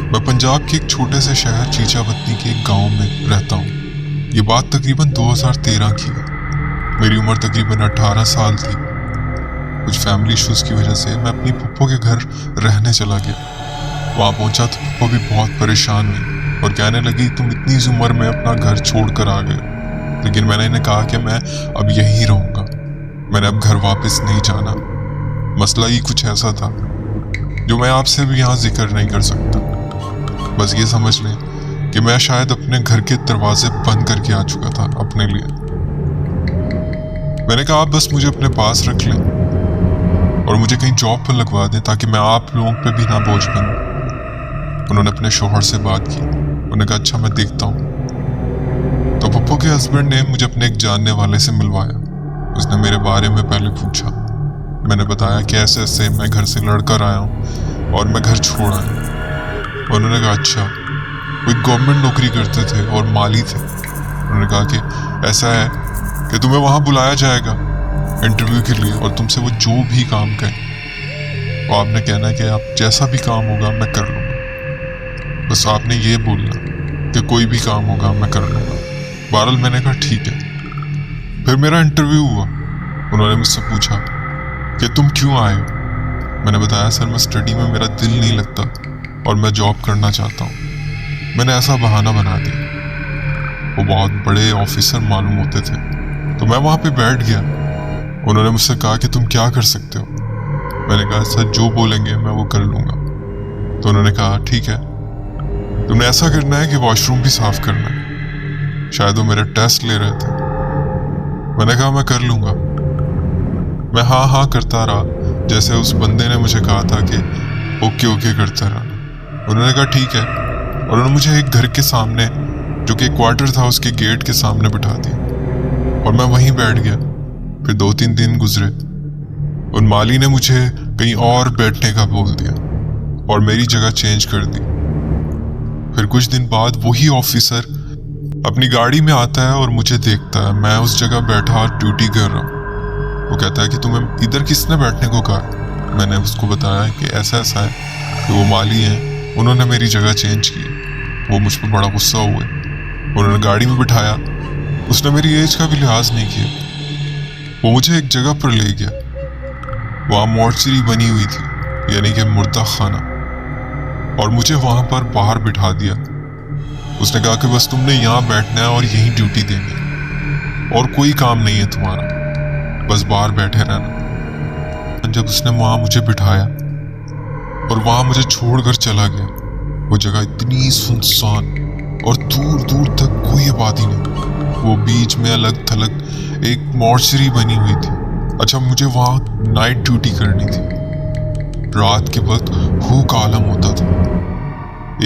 मैं पंजाब के एक छोटे से शहर चीचावतनी के एक गांव में रहता हूँ। ये बात तकरीबन 2013 की है। मेरी उम्र तकरीबन 18 साल थी। कुछ फैमिली इश्यूज की वजह से मैं अपनी पप्पो के घर रहने चला गया। वहाँ पहुंचा तो पप्पो भी बहुत परेशान हुई और कहने लगी, तुम इतनी उम्र में अपना घर छोड़कर आ गए। लेकिन मैंने इन्हें कहा कि मैं अब यहीं रहूँगा, मैंने अब घर वापस नहीं जाना। मसला ही कुछ ऐसा था जो मैं आपसे भी यहाँ जिक्र नहीं कर सकता। बस ये समझ लें कि मैं शायद अपने घर के दरवाजे बंद करके आ चुका था अपने लिए। मैंने कहा, आप बस मुझे अपने पास रख लें और मुझे कहीं जॉब पर लगवा दें ताकि मैं आप लोगों पे भी ना बोझ बनूं। उन्होंने अपने शोहर से बात की। उन्होंने कहा, अच्छा मैं देखता हूँ। तो पप्पू के हस्बैंड ने मुझे अपने एक जानने वाले से मिलवाया। उसने मेरे बारे में पहले पूछा। मैंने बताया कि ऐसे ऐसे मैं घर से लड़कर आया हूँ और मैं घर छोड़ आया। उन्होंने कहा, अच्छा कोई गवर्नमेंट नौकरी करते थे और माली थे। उन्होंने कहा कि ऐसा है कि तुम्हें वहाँ बुलाया जाएगा इंटरव्यू के लिए और तुमसे वो जो भी काम कहें और आपने कहना है कि आप जैसा भी काम होगा मैं कर लूँगा। बस आपने ये बोलना कि कोई भी काम होगा मैं कर लूँगा। बहरहाल मैंने कहा ठीक है। फिर मेरा इंटरव्यू हुआ। उन्होंने मुझसे पूछा कि तुम क्यों आए हो। मैंने बताया, सर मैं स्टडी में मेरा दिल नहीं लगता और मैं जॉब करना चाहता हूँ। मैंने ऐसा बहाना बना दिया। वो बहुत बड़े ऑफिसर मालूम होते थे तो मैं वहाँ पे बैठ गया। उन्होंने मुझसे कहा कि तुम क्या कर सकते हो। मैंने कहा, सर जो बोलेंगे मैं वो कर लूँगा। तो उन्होंने कहा, ठीक है तुमने ऐसा करना है कि वॉशरूम भी साफ करना है। शायद वो मेरा टेस्ट ले रहे थे। मैंने कहा, मैं कर लूँगा। मैं हाँ हाँ करता रहा जैसे उस बंदे ने मुझे कहा था कि ओके ओके करता रहा। उन्होंने कहा ठीक है और उन्होंने मुझे एक घर के सामने जो कि क्वार्टर था उसके गेट के सामने बिठा दिया और मैं वहीं बैठ गया। फिर 2-3 दिन गुजरे। उन माली ने मुझे कहीं और बैठने का बोल दिया और मेरी जगह चेंज कर दी। फिर कुछ दिन बाद वही ऑफिसर अपनी गाड़ी में आता है और मुझे देखता है मैं उस जगह बैठा और ड्यूटी कर रहा हूँ। वो कहता है कि तुम्हें इधर किसने बैठने को कहा। मैंने उसको बताया कि ऐसा ऐसा है कि वो माली हैं, उन्होंने मेरी जगह चेंज की। वो मुझ पर बड़ा गुस्सा हुए। उन्होंने गाड़ी में बिठाया। उसने मेरी एज का भी लिहाज नहीं किया। वो मुझे एक जगह पर ले गया। वहाँ मॉर्चरी बनी हुई थी यानी कि मुर्दा खाना, और मुझे वहाँ पर बाहर बिठा दिया। उसने कहा कि बस तुमने यहाँ बैठना है और यहीं ड्यूटी देनी है और कोई काम नहीं है तुम्हारा, बस बाहर बैठे रहना। जब उसने वहाँ मुझे बिठाया और वहाँ मुझे छोड़कर चला गया, वो जगह इतनी सुनसान और दूर दूर तक कोई आबादी नहीं। वो बीच में अलग थलग एक मॉर्चरी बनी हुई थी। अच्छा मुझे वहाँ नाइट ड्यूटी करनी थी। रात के वक्त भूख आलम होता था।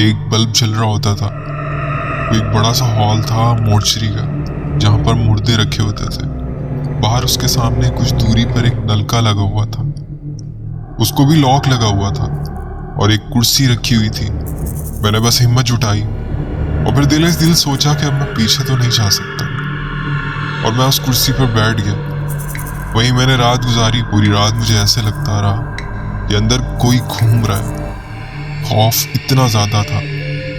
एक बल्ब जल रहा होता था। एक बड़ा सा हॉल था मॉर्चरी का जहाँ पर मुर्दे रखे होते थे। बाहर उसके सामने कुछ दूरी पर एक नलका लगा हुआ था, उसको भी लॉक लगा हुआ था और एक कुर्सी रखी हुई थी। मैंने बस हिम्मत जुटाई और फिर दिल सोचा कि अब मैं पीछे तो नहीं जा सकता और मैं उस कुर्सी पर बैठ गया। वहीं मैंने रात गुजारी। पूरी रात मुझे ऐसे लगता रहा कि अंदर कोई घूम रहा है। खौफ इतना ज्यादा था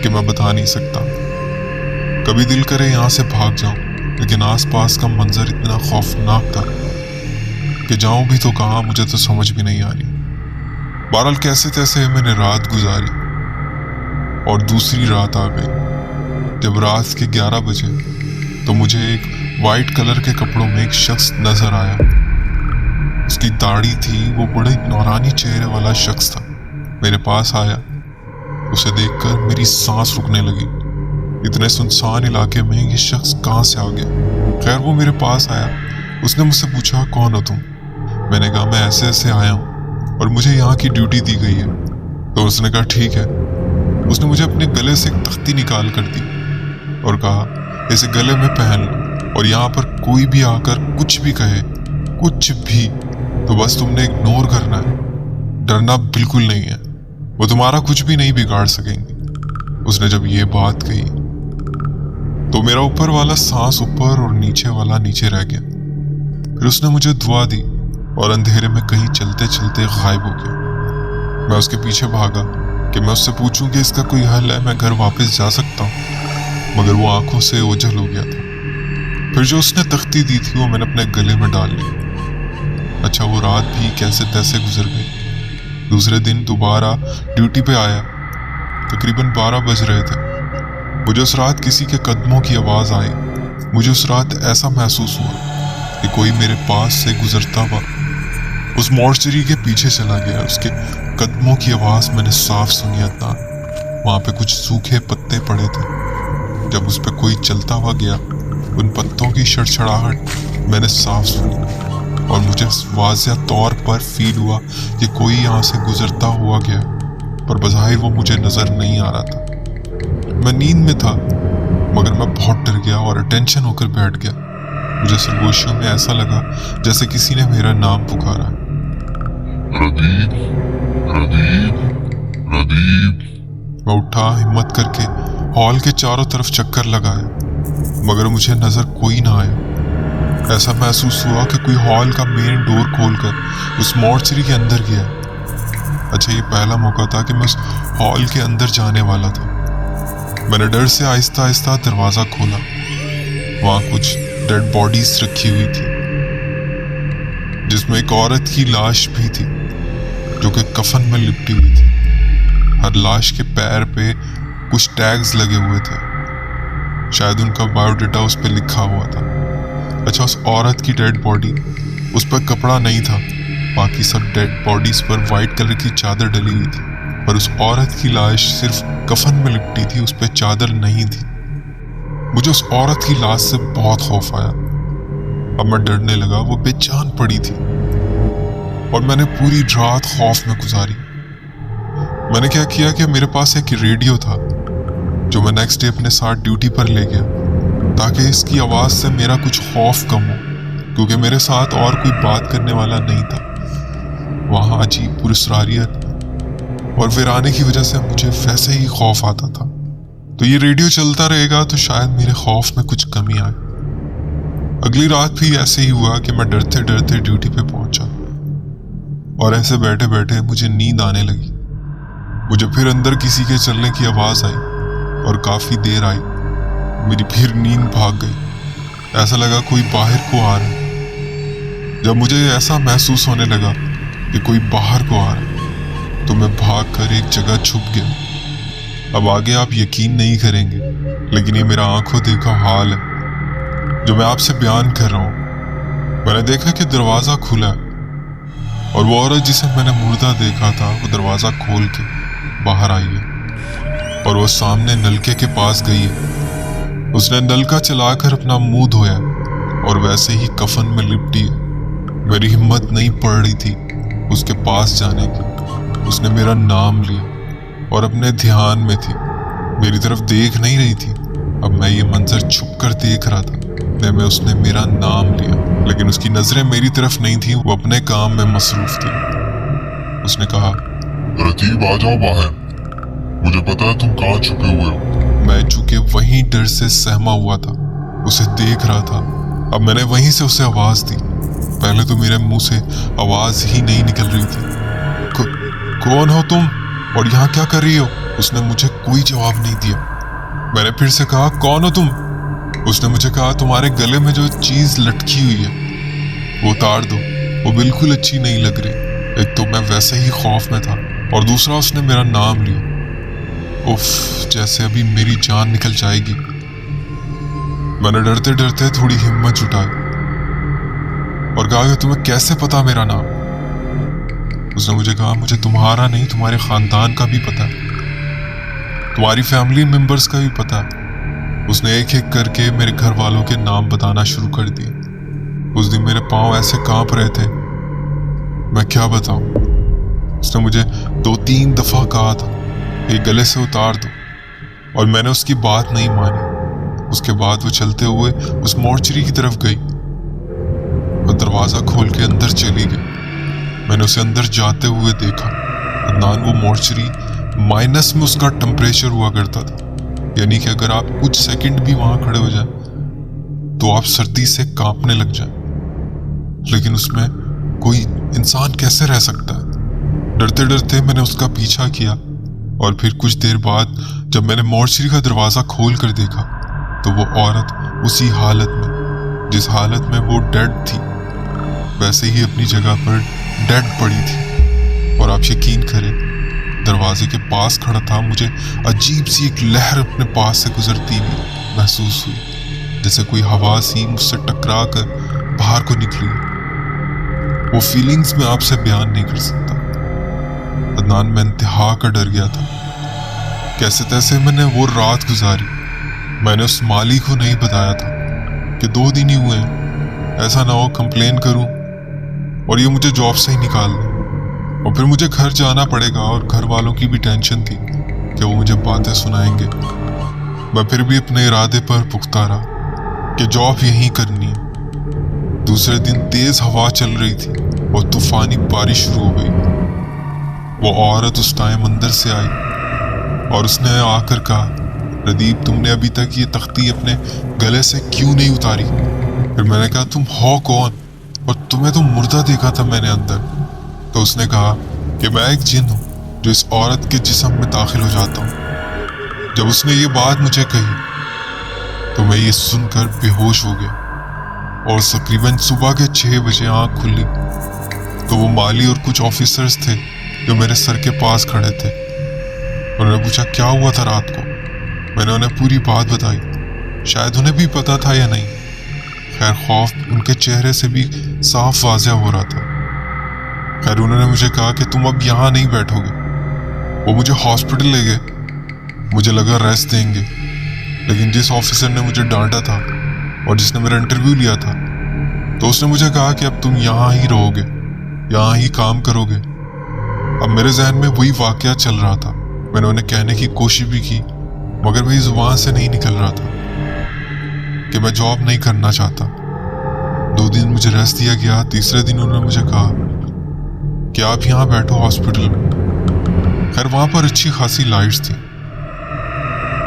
कि मैं बता नहीं सकता। कभी दिल करे यहाँ से भाग जाऊं, लेकिन आसपास का मंजर इतना खौफनाक था कि जाऊं भी तो कहाँ, मुझे तो समझ भी नहीं आ रही। बहरहाल कैसे तैसे मैंने रात गुजारी और दूसरी रात आ गई। जब रात के 11 बजे तो मुझे एक वाइट कलर के कपड़ों में एक शख्स नजर आया। उसकी दाढ़ी थी, वो बड़े नौरानी चेहरे वाला शख्स था। मेरे पास आया। उसे देखकर मेरी सांस रुकने लगी। इतने सुनसान इलाके में ये शख्स कहाँ से आ गया। खैर वो मेरे पास आया। उसने मुझसे पूछा, कौन हो तुम। मैंने कहा, मैं ऐसे ऐसे आया हूँ और मुझे यहाँ की ड्यूटी दी गई है। तो उसने कहा ठीक है। उसने मुझे अपने गले से एक तख्ती निकाल कर दी और कहा, इसे गले में पहन लो और यहाँ पर कोई भी आकर कुछ भी कहे, कुछ भी, तो बस तुमने इग्नोर करना है, डरना बिल्कुल नहीं है। वो तुम्हारा कुछ भी नहीं बिगाड़ सकेंगे। उसने जब ये बात कही तो मेरा ऊपर वाला सांस ऊपर और नीचे वाला नीचे रह गया। फिर उसने मुझे दुआ दी और अंधेरे में कहीं चलते चलते गायब हो गया। मैं उसके पीछे भागा कि मैं उससे पूछूं कि इसका कोई हल है, मैं घर वापस जा सकता हूँ, मगर वो आंखों से ओझल हो गया था। फिर जो उसने तख्ती दी थी वो मैंने अपने गले में डाल ली। अच्छा, वो रात भी कैसे तैसे गुजर गई। दूसरे दिन दोबारा ड्यूटी पे आया, तकरीबन 12 बज रहे थे। मुझे उस रात किसी के कदमों की आवाज़ आई। मुझे उस रात ऐसा महसूस हुआ कि कोई मेरे पास से गुजरता हुआ उस मॉर्चरी के पीछे चला गया। उसके कदमों की आवाज़ मैंने साफ सुनी। वहाँ पे कुछ सूखे पत्ते पड़े थे। जब उस पर कोई चलता हुआ गया, उन पत्तों की छड़छड़ाहट मैंने साफ सुनी और मुझे वाज़िह तौर पर फील हुआ कि कोई यहाँ से गुजरता हुआ गया, पर बज़ाहिर वो मुझे नज़र नहीं आ रहा था। मैं नींद में था, मगर मैं बहुत डर गया और अटेंशन होकर बैठ गया। मुझे सरगोशियों में ऐसा लगा जैसे किसी ने मेरा नाम पुकारा। प्रदीप, प्रदीप, प्रदीप। मैं उठा, हिम्मत करके हॉल के चारों तरफ चक्कर लगाया, मगर मुझे नजर कोई ना आया। ऐसा महसूस हुआ कि कोई हॉल का मेन डोर खोलकर उस मॉर्चरी के अंदर गया। अच्छा, ये पहला मौका था कि मैं उस हॉल के अंदर जाने वाला था। मैंने डर से आहिस्ता आहिस्ता दरवाजा खोला। वहां कुछ डेड बॉडीज रखी हुई थी, जिसमें एक औरत की लाश भी थी जो कि कफन में लिपटी हुई थी। हर लाश के पैर पे कुछ टैग्स लगे हुए थे, शायद उनका बायोडाटा उस पर लिखा हुआ था। अच्छा, उस औरत की डेड बॉडी, उस पर कपड़ा नहीं था। बाकी सब डेड बॉडीज पर वाइट कलर की चादर डली हुई थी, पर उस औरत की लाश सिर्फ कफन में लिपटी थी, उस पर चादर नहीं थी। मुझे उस औरत की लाश से बहुत खौफ आया। अब मैं डरने लगा। वो बेजान पड़ी थी और मैंने पूरी रात खौफ में गुजारी। मैंने क्या किया कि मेरे पास एक रेडियो था जो मैं नेक्स्ट डे अपने साथ ड्यूटी पर ले गया, ताकि इसकी आवाज़ से मेरा कुछ खौफ कम हो, क्योंकि मेरे साथ और कोई बात करने वाला नहीं था। वहाँ अजीब पुरस्कारियत और वीराने की वजह से मुझे वैसे ही खौफ आता था। तो ये रेडियो चलता रहेगा तो शायद मेरे खौफ में कुछ कमी आए। अगली रात भी ऐसे ही हुआ कि मैं डरते डरते ड्यूटी पे पहुंचा और ऐसे बैठे बैठे मुझे नींद आने लगी। मुझे फिर अंदर किसी के चलने की आवाज़ आई और काफ़ी देर आई। मेरी फिर नींद भाग गई। ऐसा लगा कोई बाहर को आ रहा है। जब मुझे ऐसा महसूस होने लगा कि कोई बाहर को आ रहा है, तो मैं भाग कर एक जगह छुप गया। अब आगे आप यकीन नहीं करेंगे, लेकिन ये मेरा आंखों देखा हाल है जो मैं आपसे बयान कर रहा हूँ। मैंने देखा कि दरवाज़ा खुला है और वो औरत जिसे मैंने मुर्दा देखा था वो दरवाज़ा खोल के बाहर आई है और वो सामने नलके के पास गई है। उसने नलका चलाकर अपना मुंह धोया और वैसे ही कफन में लिपटी है। मेरी हिम्मत नहीं पड़ रही थी उसके पास जाने की। उसने मेरा नाम लिया और अपने ध्यान में थी, मेरी तरफ देख नहीं रही थी। अब मैं ये मंजर छुप कर देख रहा था। में उसने मेरा नाम लिया, लेकिन उसकी नजरें मेरी तरफ नहीं थी, वो अपने काम में मसरूफ थी। उसने कहा, रतीब आ जाओ बाहर, मुझे पता है तुम कहाँ छुपे हुए हो। मैं चूंकि वहीं डर से सहमा हुआ था, उसे देख रहा था। अब मैंने वहीं से उसे आवाज दी। पहले तो मेरे मुंह से आवाज ही नहीं निकल रही थी। कौन हो तुम और यहाँ क्या कर रही हो? उसने मुझे कोई जवाब नहीं दिया। मैंने फिर से कहा, कौन हो तुम? उसने मुझे कहा, तुम्हारे गले में जो चीज लटकी हुई है वो उतार दो, वो बिल्कुल अच्छी नहीं लग रही। एक तो मैं वैसे ही खौफ में था और दूसरा उसने मेरा नाम लिया। उफ, जैसे अभी मेरी जान निकल जाएगी। मैंने डरते डरते थोड़ी हिम्मत जुटाई और कहा कि तुम्हें कैसे पता मेरा नाम? उसने मुझे कहा, मुझे तुम्हारा नहीं, तुम्हारे खानदान का भी पता है, तुम्हारी फैमिली मेंबर्स का भी पता है। उसने एक एक करके मेरे घर वालों के नाम बताना शुरू कर दिए। उस दिन मेरे पांव ऐसे कांप रहे थे, मैं क्या बताऊं। उसने मुझे 2-3 दफा कहा था ये गले से उतार दो, और मैंने उसकी बात नहीं मानी। उसके बाद वो चलते हुए उस मॉर्चरी की तरफ गई और दरवाजा खोल के अंदर चली गई। मैंने उसे अंदर जाते हुए देखा। अदनान, वो मॉर्चरी माइनस में उसका टेम्परेचर हुआ करता था, यानी कि अगर आप कुछ सेकंड भी वहां खड़े हो जाएं तो आप सर्दी से कांपने लग जाएं। लेकिन उसमें कोई इंसान कैसे रह सकता है? डरते डरते मैंने उसका पीछा किया और फिर कुछ देर बाद जब मैंने मॉर्चरी का दरवाज़ा खोल कर देखा तो वो औरत उसी हालत में जिस हालत में वो डेड थी वैसे ही अपनी जगह पर डेड पड़ी थी। और आप यकीन करें, दरवाजे के पास खड़ा था, मुझे अजीब सी एक लहर अपने पास से गुजरती हुई महसूस हुई, जैसे कोई हवा सी मुझसे टकरा कर बाहर को निकली। वो फीलिंग्स मैं आपसे बयान नहीं कर सकता। अदनान, मैं इंतहा का डर गया था। कैसे तैसे मैंने वो रात गुजारी। मैंने उस माली को नहीं बताया था कि 2 दिन ही हुए हैं, ऐसा ना हो कंप्लेन करूं और ये मुझे जॉब से ही निकाल दे, और फिर मुझे घर जाना पड़ेगा और घर वालों की भी टेंशन थी कि वो मुझे बातें सुनाएंगे। मैं फिर भी अपने इरादे पर पुख्ता रहा कि जॉब यहीं करनी है। दूसरे दिन तेज हवा चल रही थी और तूफानी बारिश शुरू हो गई। वो औरत उस टाइम अंदर से आई और उसने आकर कहा, प्रदीप, तुमने अभी तक ये तख्ती अपने गले से क्यों नहीं उतारी? फिर मैंने कहा, तुम हो कौन और तुम्हें तो मुर्दा देखा था मैंने अंदर। तो उसने कहा कि मैं एक जिन हूँ जो इस औरत के जिस्म में दाखिल हो जाता हूँ। जब उसने ये बात मुझे कही तो मैं ये सुनकर बेहोश हो गया और तकरीबन सुबह के 6 बजे आँख खुली तो वो माली और कुछ ऑफिसर्स थे जो मेरे सर के पास खड़े थे। उन्होंने पूछा क्या हुआ था रात को। मैंने उन्हें पूरी बात बताई। शायद उन्हें भी पता था या नहीं, खैर खौफ उनके चेहरे से भी साफ वाज़ह हो रहा था। खैर उन्होंने मुझे कहा कि तुम अब यहाँ नहीं बैठोगे। वो मुझे हॉस्पिटल ले गए। मुझे लगा रेस्ट देंगे, लेकिन जिस ऑफिसर ने मुझे डांटा था और जिसने मेरा इंटरव्यू लिया था तो उसने मुझे कहा कि अब तुम यहाँ ही रहोगे, यहाँ ही काम करोगे। अब मेरे जहन में वही वाकया चल रहा था। मैंने उन्हें कहने की कोशिश भी की मगर मेरी जुबान से नहीं निकल रहा था कि मैं जॉब नहीं करना चाहता। 2 दिन मुझे रेस्ट दिया गया। तीसरे दिन उन्होंने मुझे कहा कि आप यहाँ बैठो हॉस्पिटल में। खैर वहाँ पर अच्छी खासी लाइट्स थी,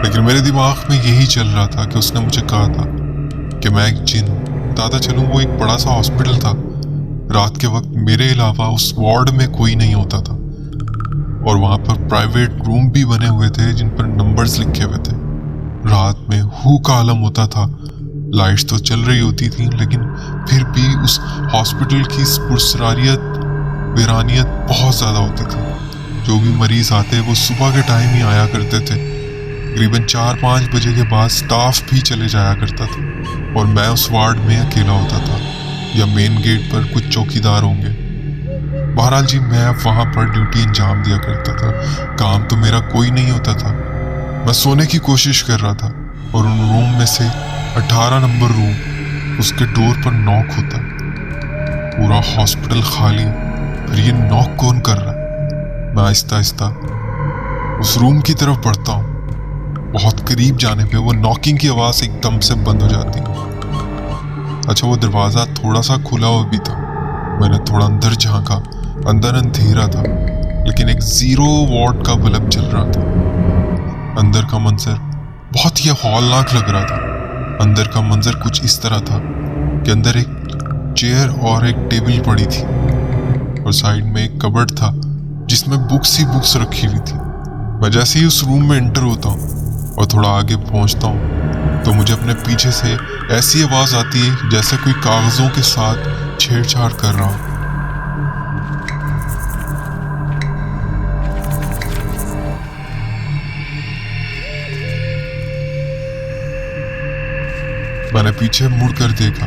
लेकिन मेरे दिमाग में यही चल रहा था कि उसने मुझे कहा था कि मैं एक जिन बताता चलूँ। वो एक बड़ा सा हॉस्पिटल था। रात के वक्त मेरे अलावा उस वार्ड में कोई नहीं होता था और वहाँ पर प्राइवेट रूम भी बने हुए थे जिन पर नंबर्स लिखे हुए थे। रात में हू का आलम होता था। लाइट्स तो चल रही होती थी, लेकिन फिर भी उस हॉस्पिटल की पुरसरारियत वीरानियत बहुत ज़्यादा होती थी। जो भी मरीज आते वो सुबह के टाइम ही आया करते थे। तकरीबन 4-5 बजे के बाद स्टाफ भी चले जाया करता था और मैं उस वार्ड में अकेला होता था, या मेन गेट पर कुछ चौकीदार होंगे। बहरहाल जी, मैं अब वहाँ पर ड्यूटी अंजाम दिया करता था। काम तो मेरा कोई नहीं होता था। मैं सोने की कोशिश कर रहा था और उन रूम में से 18 नंबर रूम, उसके डोर पर नॉक होता है। पूरा हॉस्पिटल खाली, फिर ये नॉक कौन कर रहा है? मैं आहिस्ता आहिस्ता उस रूम की तरफ बढ़ता हूँ। बहुत करीब जाने पे वो नॉकिंग की आवाज़ एकदम से बंद हो जाती है। अच्छा, वो दरवाज़ा थोड़ा सा खुला हुआ भी था। मैंने थोड़ा अंदर झांका। अंदर अंधेरा था, लेकिन एक 0 वॉट का बल्ब जल रहा था। अंदर का मंजर बहुत ही हौलनाक लग रहा था। अंदर का मंजर कुछ इस तरह था कि अंदर एक चेयर और एक टेबल पड़ी थी और साइड में एक कबर्ड था जिसमें बुक्स ही बुक्स रखी हुई थी। मैं जैसे ही उस रूम में एंटर होता हूँ और थोड़ा आगे पहुँचता हूँ तो मुझे अपने पीछे से ऐसी आवाज़ आती है जैसे कोई कागज़ों के साथ छेड़छाड़ कर रहा हो। मैंने पीछे मुड़कर देखा,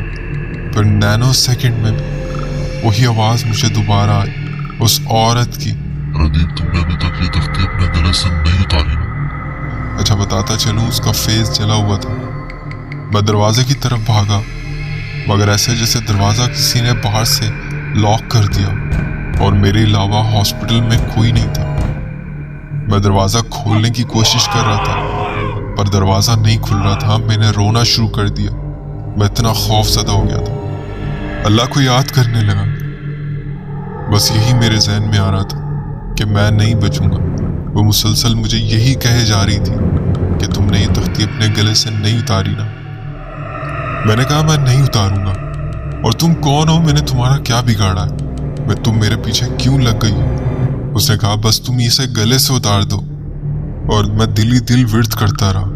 पर नैनो सेकंड में वही आवाज मुझे दोबारा आई, उस औरत की। प्रदीप, तुमने अभी तक ये तख्ती अपने गले से नहीं उतारी ना? अच्छा, बताता चलूं, उसका फेस जला हुआ था। मैं दरवाजे की तरफ भागा, मगर ऐसे जैसे दरवाजा किसी ने बाहर से लॉक कर दिया और मेरे अलावा हॉस्पिटल में कोई नहीं था। मैं दरवाजा खोलने की कोशिश कर रहा था पर दरवाजा नहीं खुल रहा था। मैंने रोना शुरू कर दिया। मैं इतना खौफज़दा हो गया था। अल्लाह को याद करने लगा। बस यही मेरे जहन में आ रहा था कि मैं नहीं बचूंगा। वो मुसलसल मुझे यही कहे जा रही थी कि तुमने ये तख्ती अपने गले से नहीं उतारी ना। मैंने कहा मैं नहीं उतारूंगा। और तुम कौन हो? मैंने तुम्हारा क्या बिगाड़ा है? मैं तुम मेरे पीछे क्यों लग गई हो? उसने कहा बस तुम इसे गले से उतार दो, और मैं दिल ही दिल विर्द करता रहा।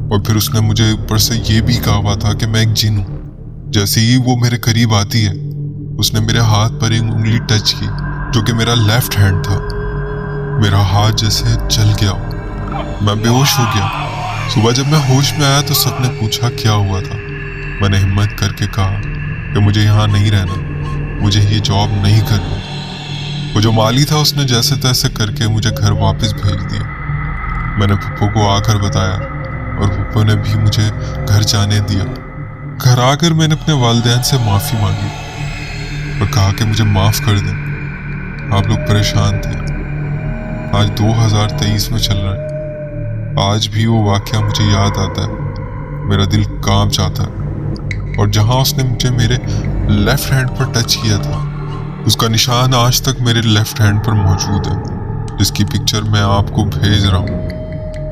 और फिर उसने मुझे ऊपर से ये भी कहा हुआ था कि मैं एक जिन हूँ। जैसे ही वो मेरे करीब आती है, उसने मेरे हाथ पर एक उंगली टच की, जो कि मेरा लेफ्ट हैंड था। मेरा हाथ जैसे जल गया, मैं बेहोश हो गया। सुबह जब मैं होश में आया तो सबने पूछा क्या हुआ था। मैंने हिम्मत करके कहा कि मुझे यहाँ नहीं रहना, मुझे ये जॉब नहीं करनी। वो जो माली था उसने जैसे तैसे करके मुझे घर वापस भेज दिया। मैंने पप्पू को आकर बताया और पप्पू ने भी मुझे घर जाने दिया। घर आकर मैंने अपने वालिदैन से माफ़ी मांगी और कहा कि मुझे माफ़ कर दें, आप लोग परेशान थे। आज 2023 में चल रहा है, आज भी वो वाक़या मुझे याद आता है, मेरा दिल कांप जाता है। और जहाँ उसने मुझे मेरे लेफ्ट हैंड पर टच किया था, उसका निशान आज तक मेरे लेफ्ट हैंड पर मौजूद है, जिसकी पिक्चर मैं आपको भेज रहा हूँ।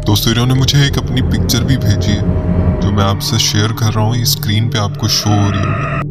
दोस्तों, इन्होंने मुझे एक अपनी पिक्चर भी भेजी है जो मैं आपसे शेयर कर रहा हूँ। ये स्क्रीन पे आपको शो हो रही होगी।